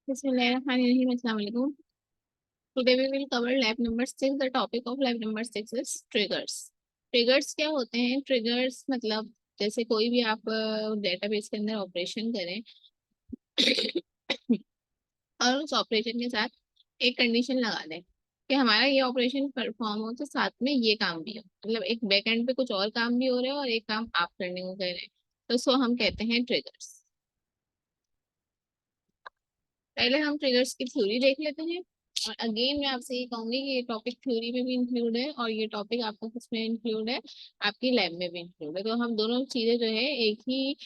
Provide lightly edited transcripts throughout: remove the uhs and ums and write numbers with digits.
Bismillahirrahmanirrahim. Assalamu alaikum. Today we will cover lab number 6. The topic of lab number 6 is triggers. Triggers क्या होते हैं? Triggers मतलब जैसे कोई भी आप डेटाबेस के अंदर ऑपरेशन करें और उस ऑपरेशन के साथ एक कंडीशन लगा दें कि हमारा ये ऑपरेशन परफॉर्म हो तो साथ में ये काम भी हो, मतलब एक बैक एंड पे कुछ और काम भी हो रहा है और एक काम आप करने को कह रहे हैं, तो सो हम कहते हैं ट्रिगर्स। पहले हम ट्रिगर्स की थ्योरी देख लेते हैं और अगेन मैं आपसे ये कहूंगी कि ये टॉपिक थ्योरी में भी इंक्लूड है और ये टॉपिक आपको किसमें इंक्लूड है, आपकी लैब में भी इंक्लूड है, तो हम दोनों चीजें जो है एक ही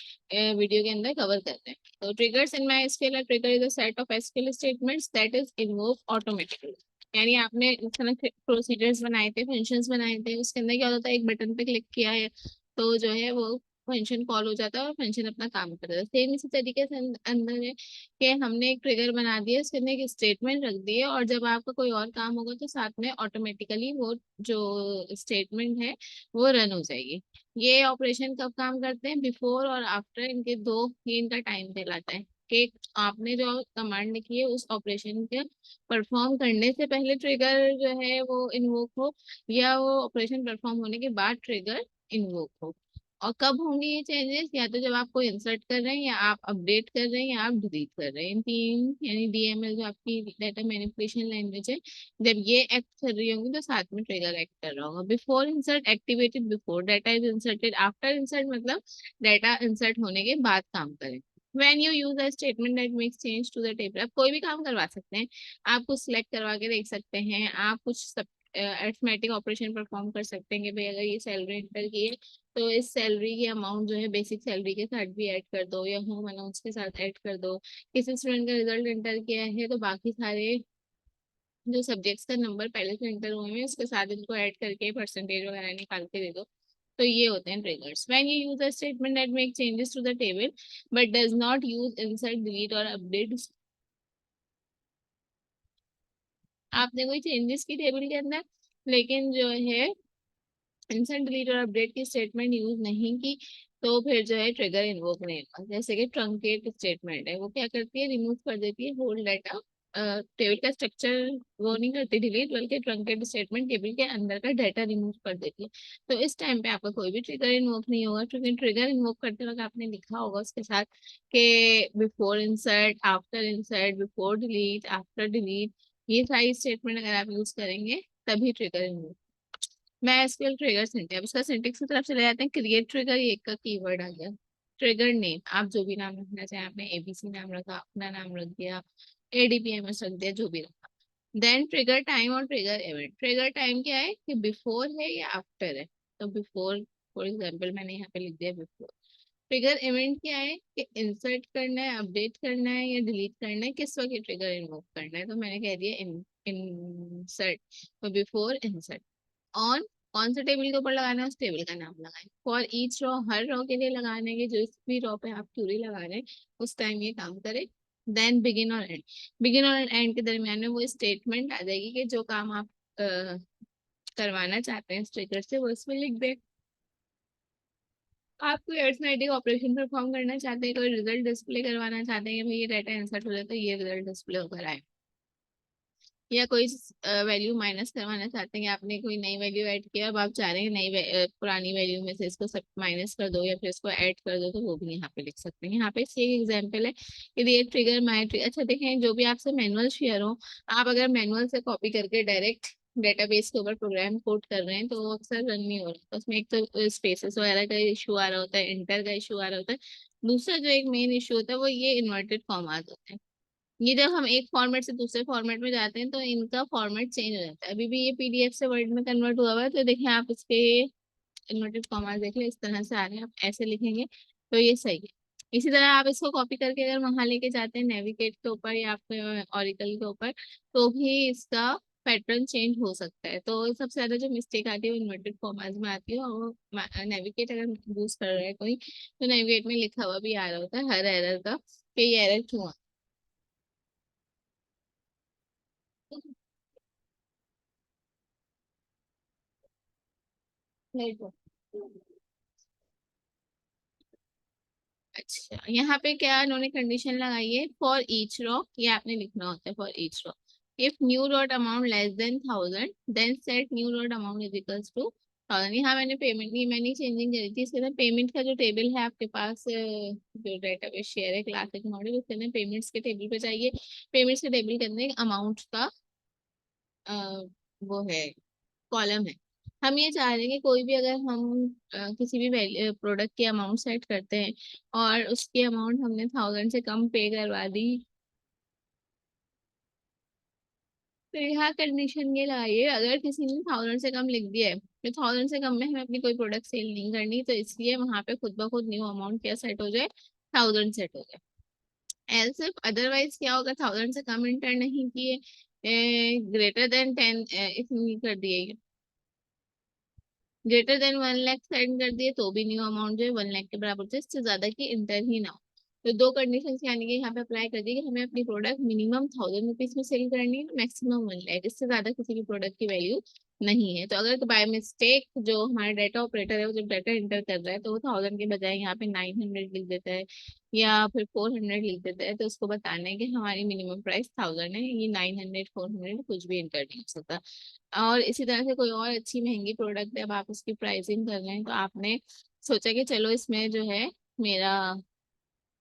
वीडियो के अंदर कवर करते हैं। तो triggers in my SQL, trigger is a set of SQL statements that is invoke automatically. यानी आपने इस तरह प्रोसीजर्स बनाए थे, फंक्शंस बनाए थे, उसके अंदर क्या होता है, एक बटन पे क्लिक किया है तो जो है वो फंक्शन कॉल हो जाता है और फंक्शन अपना काम करता है। सेम इसी तरीके से अंदर है कि हमने एक ट्रिगर बना दिया, उसके अंदर एक स्टेटमेंट रख दी है और जब आपका कोई और काम होगा तो साथ में ऑटोमेटिकली वो जो स्टेटमेंट है वो रन हो जाएगी। ये ऑपरेशन कब काम करते हैं? बिफोर और आफ्टर, इनके दो ही इनका टाइम कहलाता है कि आपने जो कमांड लिखी है उस ऑपरेशन के परफॉर्म करने से पहले ट्रिगर जो है वो इन्वोक हो, या वो ऑपरेशन परफॉर्म होने के बाद ट्रिगर इन्वोक हो। और कब होंगे ये चेंजेस? या तो जब आप कोई इंसर्ट कर रहे हैं, या आप अपडेट कर रहे हैं, या आप डिलीट कर रहे हैं। इन तीन यानी डीएमएल जो आपकी डाटा मैनिपुलेशन लैंग्वेज है, जब ये एक्ट कर रही होंगी तो साथ में ट्रिगर एक्ट कर रहा होगा। Before insert activated before data is inserted, after insert मतलब डाटा इंसर्ट होने के बाद काम करें। When you use a statement that makes change to the table, आप कोई भी काम करवा सकते हैं, आप कुछ सिलेक्ट करवा के देख सकते हैं, आप कुछ अरिथमेटिक ऑपरेशन परफॉर्म कर सकते हैं कि भाई अगर ये सैलरी एंटर की है तो इस सैलरी की अमाउंट जो है बेसिक सैलरी के साथ भी ऐड कर दो, या होम अलाउंस के साथ ऐड कर दो। किसी स्टूडेंट का रिजल्ट एंटर किया है तो बाकी सारे जो सब्जेक्ट्स का नंबर पहले से एंटर हुए हैं उसके साथ इनको ऐड करके परसेंटेज वगैरह निकाल के दे दो। तो ये होते हैं triggers. When you use a statement that make changes to the table but does not use insert delete और अपडेट, आपने कोई चेंजेस की टेबल के अंदर लेकिन जो है इंसर्ट डिलीट और अपडेट की स्टेटमेंट यूज नहीं की, तो फिर जो है ट्रिगर इन्वोक नहीं होगा। जैसे कि ट्रंकेट स्टेटमेंट है, वो क्या करती है, रिमूव कर देती है होल डाटा, टेबल का स्ट्रक्चर वो नहीं करती डिलीट, बल्कि ट्रंकेट स्टेटमेंट टेबल के अंदर का डाटा रिमूव कर देती है। तो इस टाइम पे आपका कोई भी ट्रिगर इन्वोक नहीं होगा, क्योंकि ट्रिगर इन्वोक करते वक्त आपने लिखा होगा उसके साथ कि before insert, after insert, before delete, after delete, ये सारी स्टेटमेंट अगर आप यूज करेंगे तभी ट्रिगर इन्वोक। मैं एसक्यूएल ट्रिगर सिंटैक्स, उसका सिंटैक्स की तरफ चले जाते हैं। क्रिएट ट्रिगर, ये एक का कीवर्ड आ गया। ट्रिगर नेम, आप जो भी नाम रखना चाहें, आपने एबीसी नाम रखा, अपना नाम रख दिया, एडीपीएमएस रख दिया, जो भी रखा। देन ट्रिगर टाइम और ट्रिगर इवेंट। ट्रिगर टाइम क्या है कि बिफोर है या आफ्टर है, तो बिफोर, फॉर एग्जाम्पल मैंने यहाँ पे लिख दिया बिफोर। ट्रिगर इवेंट क्या है कि इंसर्ट करना है, अपडेट करना है या डिलीट करना है, किस वक्त ट्रिगर इन्वोक करना है, तो मैंने कह दिया इंसर्ट, तो बिफोर इंसर्ट। ऑन, कौन से टेबल के ऊपर लगाना है उस टेबल का नाम लगाएं। फॉर ईच रो, हर रो के लिए लगाने के, जो भी रो पे आप क्यूरी लगा रहे हैं उस टाइम ये काम करे। देन बिगिन और एंड, बिगिन और एंड के दरमियान में वो स्टेटमेंट आ जाएगी कि जो काम आप करवाना चाहते हैं स्ट्रिगर से वो इसमें लिख दे। आप कोई अरिथमेटिक ऑपरेशन परफॉर्म करना चाहते हैं, कोई रिजल्ट डिस्प्ले करवाना चाहते हैं कि भाई ये डाटा इंसर्ट हो जाए तो ये रिजल्ट डिस्प्ले होकर आए, या कोई वैल्यू माइनस करवाना चाहते हैं कि आपने कोई नई वैल्यू ऐड किया, अब आप चाह रहे हैं नई पुरानी वैल्यू में से इसको सब माइनस कर दो या फिर इसको ऐड कर दो, तो वो भी यहाँ पे लिख सकते हैं। यहाँ पे इसकी एक एग्जांपल है कि ये ट्रिगर माई ट्रिगर। अच्छा देखें, जो भी आपसे मैनुअल शेयर हो, आप अगर मैनुअल से कॉपी करके डायरेक्ट डेटाबेस के ऊपर प्रोग्राम कोड कर रहे हैं तो वो अक्सर रन नहीं हो रहा, उसमें एक तो स्पेसेस वगैरह का इशू आ रहा होता है, इंटर का इशू आ रहा होता है। दूसरा जो एक मेन इशू होता है वो ये इन्वर्टेड कॉमास होते हैं। ये जब हम एक फॉर्मेट से दूसरे फॉर्मेट में जाते हैं तो इनका फॉर्मेट चेंज हो जाता है। अभी भी ये पीडीएफ से वर्ड में कन्वर्ट हुआ हुआ है, तो देखिए आप इसके इन्वर्टेड कॉमास देख लें, इस तरह से आ रहे हैं, आप ऐसे लिखेंगे तो ये सही है। इसी तरह आप इसको कॉपी करके अगर वहां लेके जाते हैं नेविगेट के ऊपर या आपके ऑरिकल के ऊपर, तो भी इसका पैटर्न चेंज हो सकता है। तो सबसे ज्यादा जो मिस्टेक आती है वो इन्वर्टेड कॉमास में आती है, और वो नेविगेट अगर यूज कर रहा है कोई तो नेविगेट में लिखा हुआ भी आ रहा होता है हर एरर का कि ये एरर क्यों आ। अच्छा, यहाँ पे क्या इन्होंने कंडीशन लगाई है, फॉर ईच रो, ये आपने लिखना होता है for each row. If new dot amount less than 1000 then set new dot amount is equals to 1000। यहाँ मैंने पेमेंट की, मैंने चेंजिंग करी थी, इसके अंदर पेमेंट का जो टेबल है आपके पास, जो डेटाबेस शेयर है क्लासिक मॉडल, उसके अंदर पेमेंट्स के टेबल पे जाइए। पेमेंट्स के टेबल के अंदर एक अमाउंट का अ, वो है, कॉलम है। हम ये चाह रहे हैं कि कोई भी अगर हम किसी भी प्रोडक्ट की अमाउंट सेट करते हैं और उसकी अमाउंट हमने 1000 से कम पे करवा दी, तो यहाँ कंडीशन ये लगाइए, अगर किसी ने 1000 से कम लिख दिया है तो 1000 से कम में हमें अपनी कोई प्रोडक्ट सेल नहीं करनी, तो इसलिए वहां पे खुद ब खुद न्यू अमाउंट क्या सेट हो जाए, 1000 सेट हो जाए। एल्स इफ अदरवाइज क्या होगा, 1000 से कम इंटर नहीं किए, ग्रेटर देन 10 इतनी कर दिए, ग्रेटर देन 1 लाख सेंड कर दिए तो भी न्यू अमाउंट जो है 1 लाख के बराबर से, इससे ज्यादा की इंटर ही ना हो। तो दो कंडीशन यानी कि यहाँ पे अप्लाई कर दी कि हमें अपनी प्रोडक्ट मिनिमम 1000 रुपीज में सेल करनी है, मैक्सिमम 1 लाख, इससे ज्यादा किसी भी प्रोडक्ट की वैल्यू नहीं है। तो अगर बाय मिस्टेक जो हमारा डाटा ऑपरेटर है वो जब डाटा इंटर कर रहा है तो वो 1000 के बजाय यहाँ पे 900 लिख देता है या फिर 400 लिख देता है, तो उसको बताना है कि हमारी मिनिमम प्राइस 1000 है, ये 900 400 कुछ भी इंटर नहीं हो सकता। और इसी तरह से कोई और अच्छी महंगी प्रोडक्ट है, अब आप उसकी प्राइसिंग कर रहे हैं तो आपने सोचा कि चलो इसमें जो है मेरा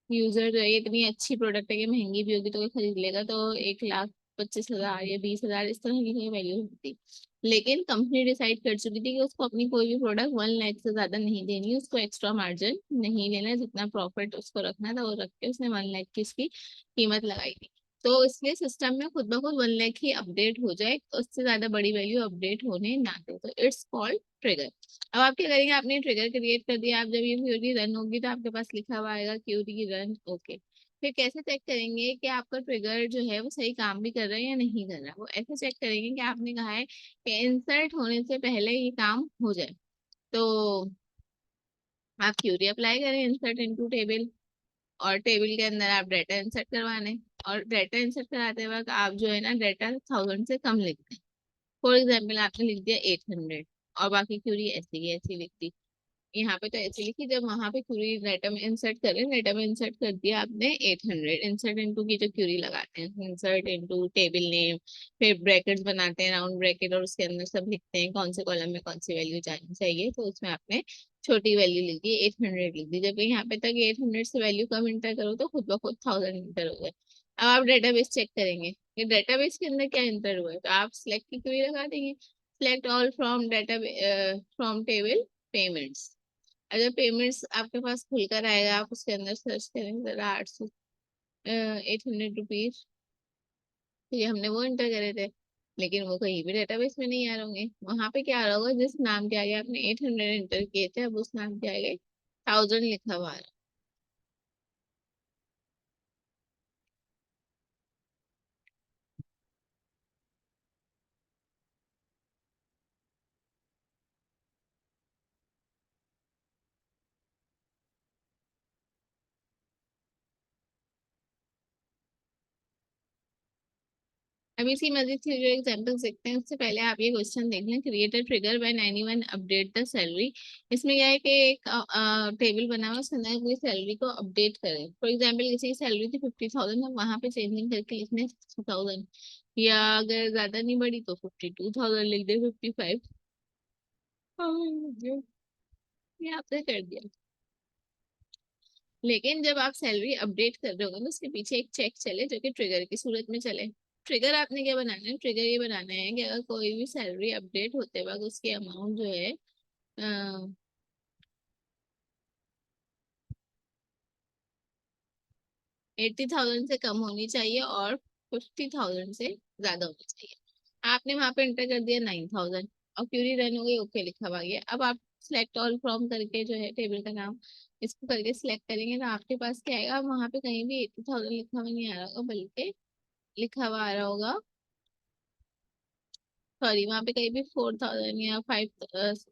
यूजर जो है, ये इतनी अच्छी प्रोडक्ट है कि महंगी भी होगी तो कोई खरीद लेगा, तो 1,25,000 या 20,000 इस तरह की कोई वैल्यू होती। लेकिन कंपनी डिसाइड कर चुकी थी कि उसको अपनी कोई भी प्रोडक्ट 1 लाख से ज्यादा नहीं देनी, उसको एक्स्ट्रा मार्जिन नहीं लेना है, जितना प्रॉफिट उसको रखना था वो रख के उसने 1 लाख की उसकी कीमत लगाई थी। तो इसलिए सिस्टम में खुद ब खुद 1 लाख ही अपडेट हो जाए, उससे ज्यादा बड़ी वैल्यू अपडेट होने ना दे, तो इट्स कॉल्ड ट्रिगर। अब आप क्या करेंगे, आपने ट्रिगर क्रिएट कर दिया, आप जब ये क्यूरी रन होगी तो आपके पास लिखा हुआ आएगा क्यूरी रन, ओके। फिर कैसे चेक करेंगे कि आपका ट्रिगर जो है वो सही काम भी कर रहा है या नहीं कर रहा है, वो ऐसे चेक करेंगे कि आपने कहा है कि इंसर्ट होने से पहले ये काम हो जाए। तो आप क्यूरी अप्लाई करें, इंसर्ट इनटू टेबल, और टेबल के अंदर आप डाटा इंसर्ट करवाने, और डाटा इंसर्ट कराते वक्त आप जो है ना डाटा 1000 से कम लिख दें। फॉर एग्जाम्पल आपने लिख दिया 800 और बाकी क्यूरी ऐसी की ऐसी लिख दी। यहाँ पे तो ऐसे लिखी, जब वहां पे क्यूरी डाटा में इंसर्ट करें, डाटा में इंसर्ट कर दिया आपने 800, इंसर्ट इनटू की जो क्यूरी लगाते हैं, इंसर्ट इनटू टेबल नेम, फिर ब्रैकेट्स बनाते हैं राउंड ब्रैकेट, और उसके अंदर सब लिखते हैं कौन से कॉलम में कौन सी वैल्यू जानी चाहिए, तो उसमें आपने छोटी वैल्यू लिख दी 800 लिख दी। जब यहाँ पे तक 800 से वैल्यू कम इंटर करो तो खुद ब खुद 1000 इंटर हो जाए। अब आप डेटाबेस चेक करेंगे कि डेटाबेस के अंदर क्या इंटर हुआ है, तो आप सिलेक्ट की क्वेरी लगा देंगे, select all from data from table payments. अगर पेमेंट्स आपके पास खुलकर आएगा, आप उसके अंदर सर्च करेंगे जरा 800 रुपीज, तो ये हमने वो इंटर करे थे, लेकिन वो कहीं भी डेटाबेस में नहीं आ रहे होंगे। वहां पे क्या आ रहा होगा, जिस नाम के आगे आपने 800 इंटर किए थे अब उस नाम के आगे 1000 लिखा हुआ आ रहा है। अब इसी मजीद से जो एग्जांपल देखते हैं उससे पहले आप ये क्वेश्चन देख लें, create a trigger when anyone update the salary. इसमें क्या है कि एक टेबल बना हुआ है, उसके अंदर पूरी सैलरी को अपडेट करें। फॉर एग्जांपल किसी की सैलरी थी 50,000, हम वहां पे चेंजिंग करके लिखने 60,000, या अगर ज्यादा नहीं बढ़ी तो 52,000 लिख दे, 55। ये आपने कर दिया। लेकिन जब आप सैलरी अपडेट कर रहे होगे ना, उसके पीछे एक चेक चले जो कि ट्रिगर की सूरत में चले। ट्रिगर आपने क्या बनाना है, ट्रिगर ये बनाना है कि अगर कोई भी सैलरी अपडेट होते वक्त उसकी अमाउंट जो है 80,000 से कम होनी चाहिए और 50,000 से ज्यादा होनी चाहिए। आपने वहां पे एंटर कर दिया 9,000 और क्यूरी रन हो गई, ओके लिखा हुआ गया। अब आप सिलेक्ट ऑल फ्रॉम करके जो है टेबल का नाम, इसको करके सिलेक्ट करेंगे तो आपके पास क्या आएगा, वहां पे कहीं भी 80,000 लिखा हुआ नहीं आ रहा होगा, बल्कि लिखा हुआ आ रहा होगा, सॉरी वहां पे कहीं भी 4,000 या 8,000 से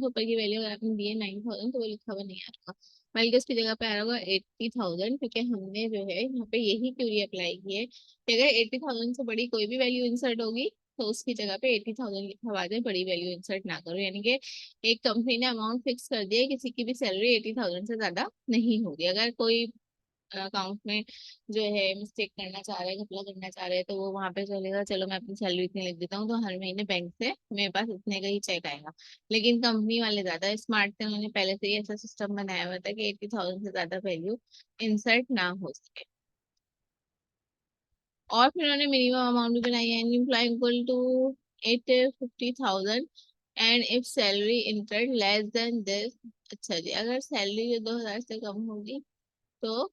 ऊपर की वैल्यू अगर आपने दी है 9,000 तो वो लिखा हुआ नहीं आ रहा, बल्कि उसकी जगह पे आ रहा होगा 80,000, क्योंकि हमने जो है यहाँ पे यही क्यूरी अप्लाई की है कि अगर 80,000 से बड़ी कोई भी वैल्यू इंसर्ट होगी तो उसकी जगह पे 80,000 लिखवा दें, बड़ी वैल्यू इंसर्ट ना करो। यानी कि एक कंपनी ने अमाउंट फिक्स कर दिया है, किसी की भी सैलरी 80,000 से ज्यादा नहीं होगी। अगर कोई अकाउंट में जो है मिस्टेक करना चाह रहे हैं, घपला करना चाह रहे हैं, तो वो वहां पे चलेगा, चलो मैं अपनी सैलरी इतनी लिख देता हूँ, तो हर महीने बैंक से मेरे पास इतने का ही चेक आएगा। लेकिन कंपनी वाले ज्यादा स्मार्ट थे, उन्होंने पहले से ही ऐसा सिस्टम बनाया हुआ था कि 80,000 से ज्यादा वैल्यू इंसर्ट ना हो सके। और फिर उन्होंने मिनिमम अमाउंट भी बनाई है, employee equal to 850,000 and if salary entered less than this. अच्छा जी, अगर सैलरी जो 2,000 से कम होगी तो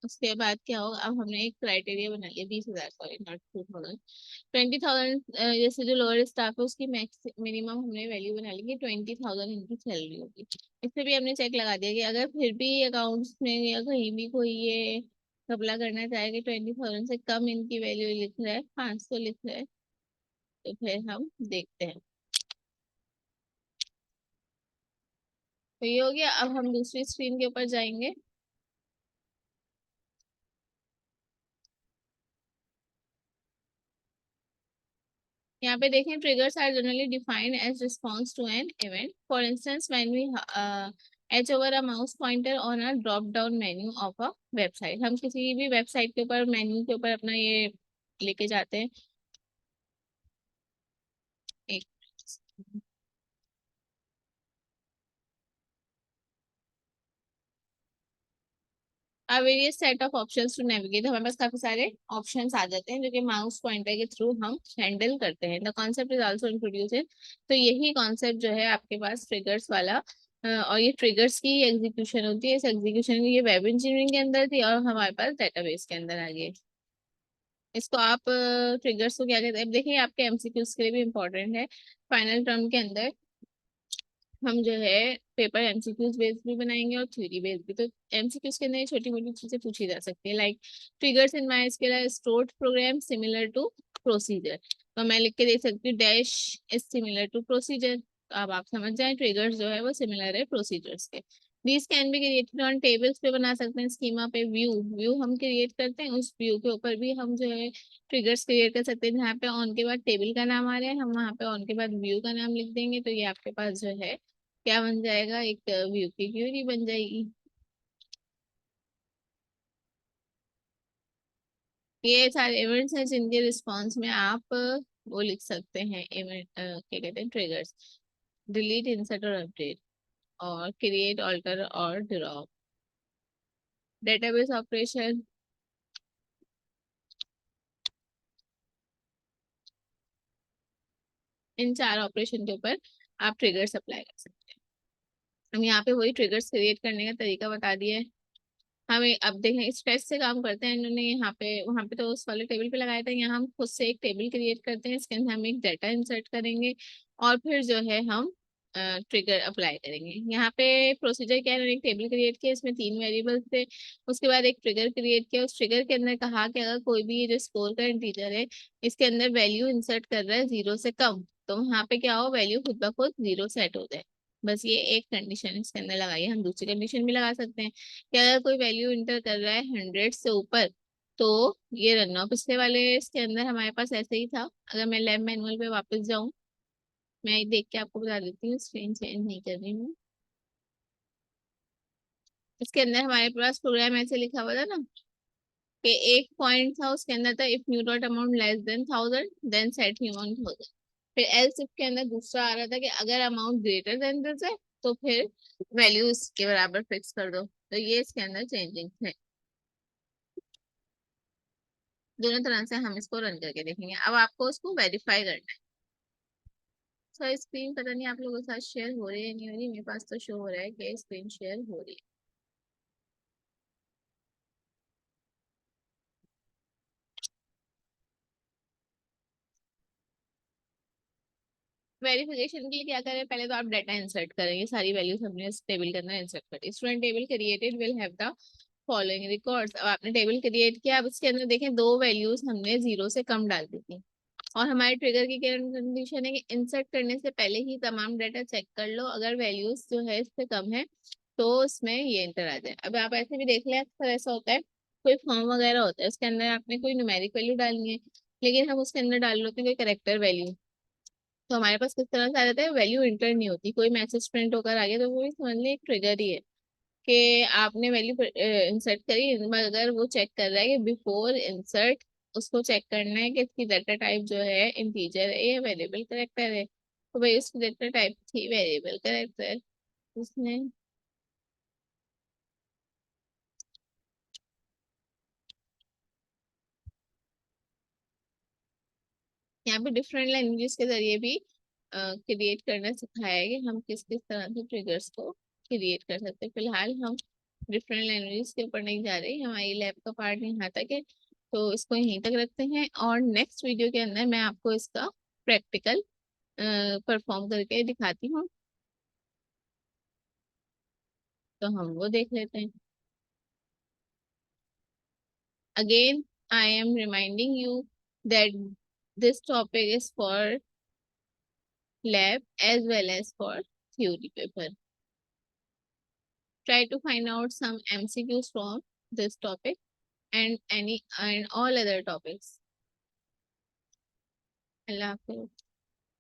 उसके बाद क्या होगा। अब हमने एक क्राइटेरिया बना लिया, 20,000, सॉरी नॉट 2,000, 20,000। जैसे जो लोअर स्टाफ है उसकी मैक्स मिनिमम हमने वैल्यू बना ली कि 20,000 इनकी सैलरी होगी। इससे भी हमने चेक लगा दिया कि अगर फिर भी अकाउंट्स में या कहीं भी कोई ये घपला करना चाहे कि 20,000 से कम इनकी वैल्यू लिख रहा है, 500 लिख रहा है, तो फिर हम देखते हैं। तो ये हो गया। अब हम दूसरी स्क्रीन के ऊपर जाएंगे। यहाँ पे देखें, triggers are generally defined as response to an event. For instance when we hover a mouse pointer on a drop down menu of a website. हम किसी भी वेबसाइट के ऊपर मेन्यू के ऊपर अपना ये लेके जाते हैं। एक various set of options to navigate, हमारे पास काफी सारे ऑप्शंस आ जाते हैं जो कि माउस पॉइंटर के थ्रू हम हैंडल करते हैं। The concept is also introduce. तो यही कॉन्सेप्ट जो है आपके पास ट्रिगर्स वाला, और ये ट्रिगर्स की एग्जीक्यूशन होती है। इस एग्जीक्यूशन की ये वेब इंजीनियरिंग के अंदर थी और हमारे पास डेटाबेस के अंदर आ गई। इसको आप ट्रिगर्स को क्या कहते हैं, अब देखिए आपके एमसीक्यूज के लिए भी इम्पोर्टेंट है। फाइनल टर्म के अंदर हम जो है पेपर एमसीक्यूज बेस्ड भी बनाएंगे और थ्योरी बेस्ड भी। तो एमसीक्यूज के अंदर छोटी मोटी चीजें पूछी जा सकती है, like triggers in my SQL stored program similar to procedure. तो मैं लिख के दे सकती हूँ dash is similar to procedure. तो अब आप समझ जाए ट्रिगर्स जो है वो सिमिलर है प्रोसीजर्स के। These can be created on tables पे बना सकते हैं, स्कीमा पे व्यू व्यू हम क्रिएट करते हैं, उस व्यू के ऊपर भी हम जो है ट्रिगर्स क्रिएट कर सकते हैं। जहाँ पे ऑन के बाद टेबल का नाम आ रहा है, हम वहाँ पे ऑन के बाद व्यू का नाम लिख देंगे, तो ये आपके पास जो है क्या बन जाएगा, एक व्यू की क्यूरी बन जाएगी। ये सारे इवेंट्स हैं जिनके रिस्पॉन्स में आप वो लिख सकते हैं इवेंट, क्या कहते हैं, ट्रिगर्स। डिलीट, इंसर्ट और अपडेट, और क्रिएट, ऑल्टर और ड्रॉप। डेटाबेस ऑपरेशन, इन चार ऑपरेशन के ऊपर आप ट्रिगर्स अप्लाई कर सकते हैं। हम यहाँ पे वही ट्रिगर्स क्रिएट करने का तरीका बता दिया है हमें। अब देखें स्ट्रेस से काम करते हैं इन्होंने, यहाँ पे वहाँ पे तो उस वाले टेबल पे लगाया था, यहाँ हम खुद से एक टेबल क्रिएट करते हैं, इसके अंदर हम एक डाटा इंसर्ट करेंगे और फिर जो है हम ट्रिगर अप्लाई करेंगे। यहाँ पे प्रोसीजर क्या है, उन्होंने एक टेबल क्रिएट किया, इसमें 3 वेरिएबल्स थे। उसके बाद एक ट्रिगर क्रिएट किया, उस ट्रिगर के अंदर कहा कि अगर कोई भी ये जो स्कोर का इंटीजर है इसके अंदर वैल्यू इंसर्ट कर रहा है 0 से कम, तो वहाँ पे क्या हो, वैल्यू खुद ब खुद 0 सेट हो जाए। बस ये एक कंडीशन इसके अंदर लगाई है। हम दूसरी कंडीशन भी लगा सकते हैं कि अगर कोई वैल्यू इंटर कर रहा है 100 से ऊपर, तो ये रन हो। पिछले वाले इसके अंदर हमारे पास ऐसे ही था। अगर मैं लैब मैनुअल पे वापस जाऊं, मैं एक देख के आपको बता देती हूँ, स्क्रीन चेंज नहीं कर रही हूँ। इसके अंदर हमारे पास प्रोग्राम ऐसे लिखा हुआ था ना कि एक पॉइंट था, उसके अंदर था if new dot amount less than 1,000 then set new amount 1,000। फिर एल्स इफ के अंदर दूसरा आ रहा था कि अगर अमाउंट ग्रेटर देन दिस है तो फिर वैल्यू इसके बराबर फिक्स कर दो। तो ये इसके अंदर चेंजिंग है। दोनों तरह से हम इसको रन करके देखेंगे। अब आपको उसको वेरीफाई करना है। तो स्क्रीन पता नहीं आप लोगों के साथ शेयर हो रही है नहीं हो रही, मेरे पास तो शो हो रहा है कि स्क्रीन शेयर हो रही है। वेरिफिकेशन के लिए क्या करें, पहले तो आप डाटा इंसर्ट करेंगे, सारी वैल्यूज हमने इस टेबल के अंदर इंसर्ट करी। Student table created will have the following records. अब आपने टेबल क्रिएट किया, अब इसके अंदर देखें दो वैल्यूज हमने 0 से कम डाल दी थी, और हमारे ट्रिगर की कंडीशन है कि इंसर्ट करने से पहले ही तमाम डाटा चेक कर लो, अगर वैल्यूज जो है इससे कम है तो उसमें ये इंटर आ जाए। अब आप ऐसे भी देख लें, अक्सर ऐसा होता है कोई फॉर्म वगैरह होता है उसके अंदर आपने कोई न्यूमेरिक वैल्यू डालनी है, लेकिन हम उसके अंदर डाल लेते हैं कोई करेक्टर वैल्यू, तो हमारे पास किस तरह से आ जाता है, वैल्यू इंटर नहीं होती, कोई मैसेज प्रिंट होकर आ गया तो वो भी समझ लें एक ट्रिगर ही है कि आपने वैल्यू इंसर्ट करी, मगर वो चेक कर रहा है कि बिफोर इंसर्ट उसको चेक करना है कि इसकी डाटा टाइप जो है इंटीजर है या वेरिएबल करेक्टर है, तो भाई उसकी डाटा टाइप थी वेरिएबल करेक्टर, उसने यहाँ पे डिफरेंट लैंग्वेजेस के जरिए भी क्रिएट करना सिखाया है कि हम किस किस तरह से ट्रिगर्स को क्रिएट कर सकते हैं। फिलहाल हम डिफरेंट लैंग्वेजेस के ऊपर नहीं जा रहे, हमारी लैब का पार्ट यहाँ तक है, तो इसको यहीं तक रखते हैं और नेक्स्ट वीडियो के अंदर मैं आपको इसका प्रैक्टिकल परफॉर्म करके दिखाती हूँ, तो हम वो देख लेते हैं। Again I am reminding you that this topic is for lab as well as for theory paper. Try to find out some MCQs from this topic and any and all other topics. Allah Hafiz.